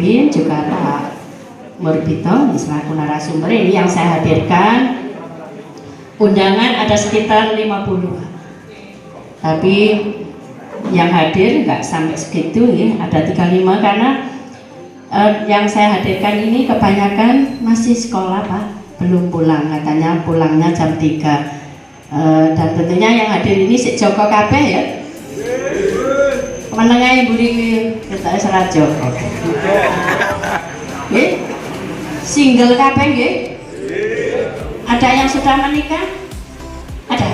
Arifin, juga Pak Murbito selaku narasumber. Ini yang saya hadirkan. Undangan ada sekitar 50, tapi yang hadir nggak sampai segitu ya, ada 35 karena yang saya hadirkan ini kebanyakan masih sekolah Pak, belum pulang, katanya pulangnya jam 3. Dan tentunya yang hadir ini si Joko kabeh ya, menengah ibu ini kita serajo single kabeh nggih. Ada yang sudah menikah? Ada?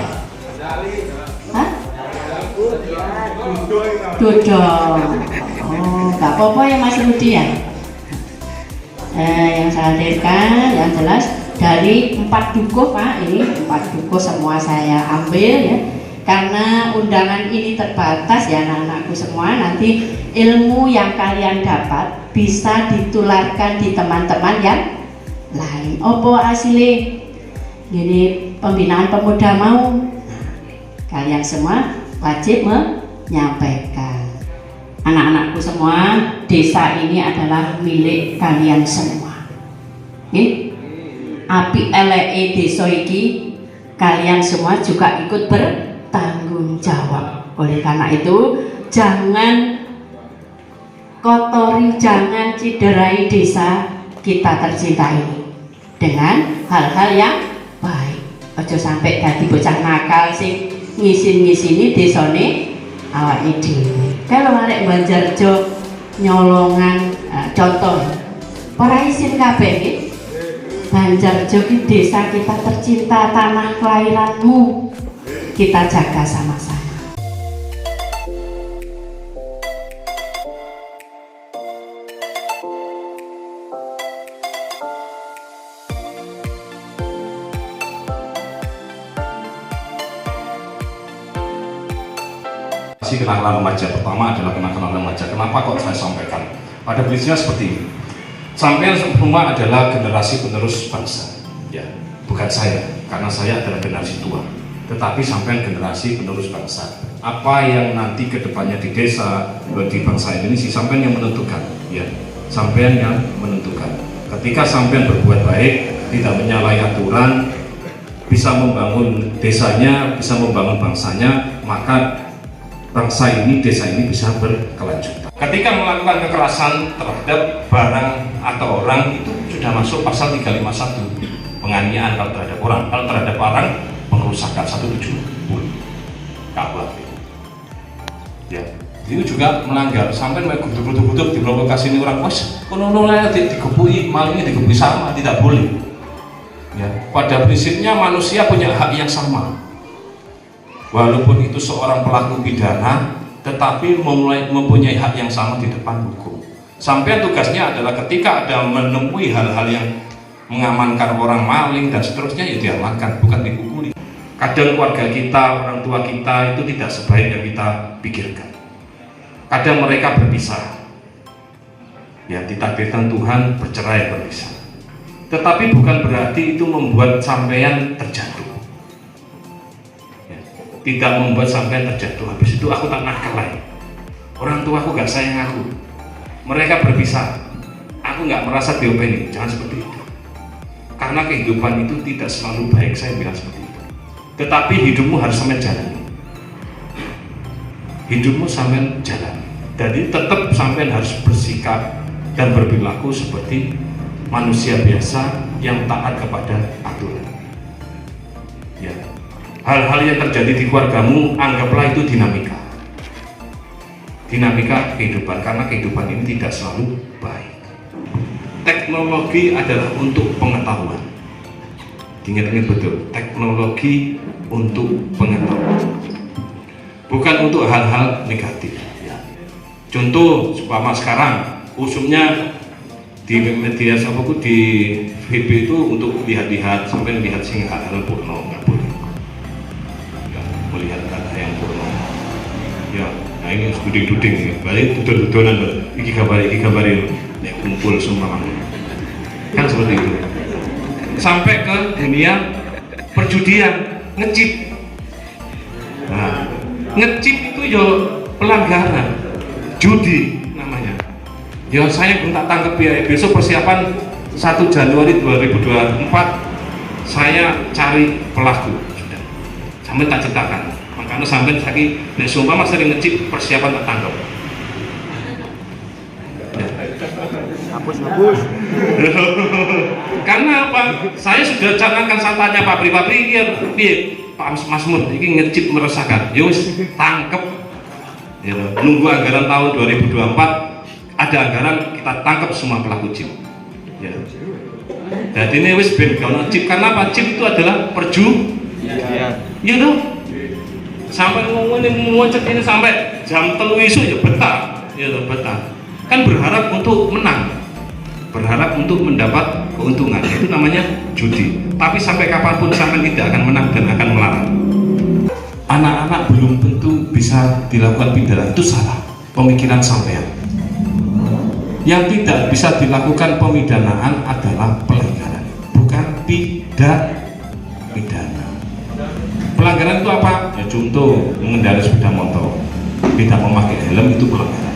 Hah? Dodong. Oh, nggak apa-apa ya Mas Rudi ya. Yang saya hadirkan yang jelas dari 4 dukuh Pak, ini 4 dukuh semua saya ambil ya, karena undangan ini terbatas ya anak-anakku semua. Nanti ilmu yang kalian dapat bisa ditularkan di teman-teman yang lain. Opo asli gini pembinaan pemuda mau, kalian semua wajib menyampaikan. Anak-anakku semua, desa ini adalah milik kalian semua. Nih, api eleke desa iki kalian semua juga ikut bertanggung jawab. Oleh karena itu, jangan kotori, jangan ciderai desa kita tercinta ini dengan hal-hal yang baik. Ojo sampai dadi bocah nakal sing ngisin-ngisini desane awake dhewe. Kalau arek Banjarjo nyolongan, contoh para isin kabeh iki. Banjarjo ki desa kita tercinta, tanah kelahiranmu. Kita jaga sama-sama. Kenakalan remaja pertama adalah kenakalan remaja. Kenapa kok saya sampaikan? Pada prinsipnya seperti ini. Sampean semua adalah generasi penerus bangsa, ya, bukan saya, karena saya adalah generasi tua. Tetapi sampean generasi penerus bangsa. Apa yang nanti kedepannya di desa, di bangsa Indonesia, sampean yang menentukan, ya, sampean yang menentukan. Ketika sampean berbuat baik, tidak menyalahi aturan, bisa membangun desanya, bisa membangun bangsanya, maka bangsa ini, desa ini bisa berkelanjutan. Ketika melakukan kekerasan terhadap barang atau orang, itu sudah masuk pasal 351, penganiayaan kalau terhadap orang, kalau terhadap barang pengerusakan 170 KUHP. Ya, itu juga melanggar. Sampai guduk-guduk diprovokasi ini orang, wes, kono digepui, malingnya digepui, sama, tidak boleh. Ya, pada prinsipnya manusia punya hak yang sama. Walaupun itu seorang pelaku pidana, tetapi mempunyai hak yang sama di depan hukum. Sampai tugasnya adalah ketika ada menemui hal-hal yang mengamankan orang maling dan seterusnya, ya diamankan, bukan dipukuli. Kadang keluarga kita, orang tua kita itu tidak sebaik yang kita pikirkan. Kadang mereka berpisah, ya ditakdirkan Tuhan bercerai berpisah. Tetapi bukan berarti itu membuat sampean terjatuh. Tidak membuat sampai terjatuh. Habis itu aku tak nakal lagi. Orang tua aku gak sayang aku. Mereka berpisah. Aku gak merasa diopeni. Jangan seperti itu. Karena kehidupan itu tidak selalu baik, saya bilang seperti itu. Tetapi hidupmu harus sampai jalan. Hidupmu sampai jalan. Jadi tetap sampai harus bersikap dan berperilaku seperti manusia biasa yang taat kepada aturan. Ya. Hal-hal yang terjadi di keluargamu, anggaplah itu dinamika kehidupan, karena kehidupan ini tidak selalu baik. Teknologi adalah untuk pengetahuan. Ingat-ingat betul, teknologi untuk pengetahuan, bukan untuk hal-hal negatif. Contoh, umpama sekarang usumnya di media di VB itu untuk lihat-lihat, sampai lihat sing hal-hal porno, nggak boleh. Melihat kata yang porno, ya, nah ini duding-duding, balik dudon-dudonan, iki gambar ini, kumpul semua kan seperti itu. Sampai ke dunia perjudian, ngecip. Nah, ngecip itu ya pelanggaran, judi namanya. Ya saya belum tak tangkap ya. Besok persiapan 1 Januari 2024 saya cari pelaku sudah. Sampai tak ceritakan. Makanya sampai lagi sumpah sering ngecip persiapan tak tangkap. Hapus. Karena apa? Saya sudah canangkan santannya Pak Pri Pak Masmur ini ngecip meresahkan. Ya wis tangkep. Ya, nunggu anggaran tahun 2024 ada anggaran kita tangkap semua pelaku chip. Ya. Jadi ini wis ben gak chip karena apa? Chip itu adalah ya tuh. Sampai ngomongin ini sampai jam 3 isu ya betah. Ya betah. Kan berharap untuk menang. Berharap untuk mendapat keuntungan, itu namanya judi. Tapi sampai kapanpun sampai tidak akan menang dan akan melarang. Anak-anak belum tentu bisa dilakukan pidana, itu salah pemikiran sampean. Yang tidak bisa dilakukan pemidanaan adalah pelanggaran, bukan pidana. Pelanggaran itu apa? Ya contoh mengendarai sepeda motor, tidak memakai helm itu pelanggaran.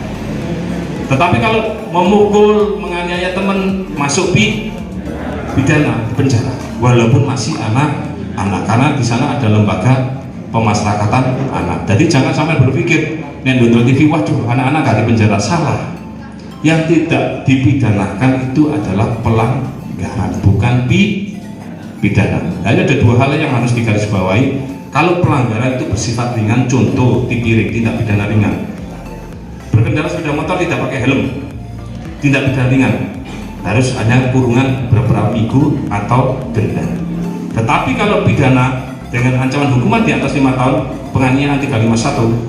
Tetapi kalau memukul, menganiaya teman masuk pidana penjara, walaupun masih anak-anak, karena di sana ada lembaga pemasyarakatan anak. Jadi jangan sampai berpikir nendon TV, waduh anak-anak gak di penjara, salah. Yang tidak dipidanakan itu adalah pelanggaran, bukan pidana. Hanya ada 2 hal yang harus digarisbawahi. Kalau pelanggaran itu bersifat ringan, contoh tipiring, tindak pidana ringan. Berkendara sepeda motor tidak pakai helm, tindak pidana ringan, harus hanya kurungan beberapa minggu atau denda. Tetapi kalau pidana dengan ancaman hukuman di atas 5 tahun, penganiayaan 351,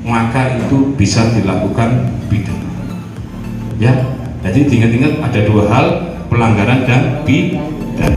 maka itu bisa dilakukan pidana. Ya, jadi ingat-ingat ada 2 hal, pelanggaran dan pidana.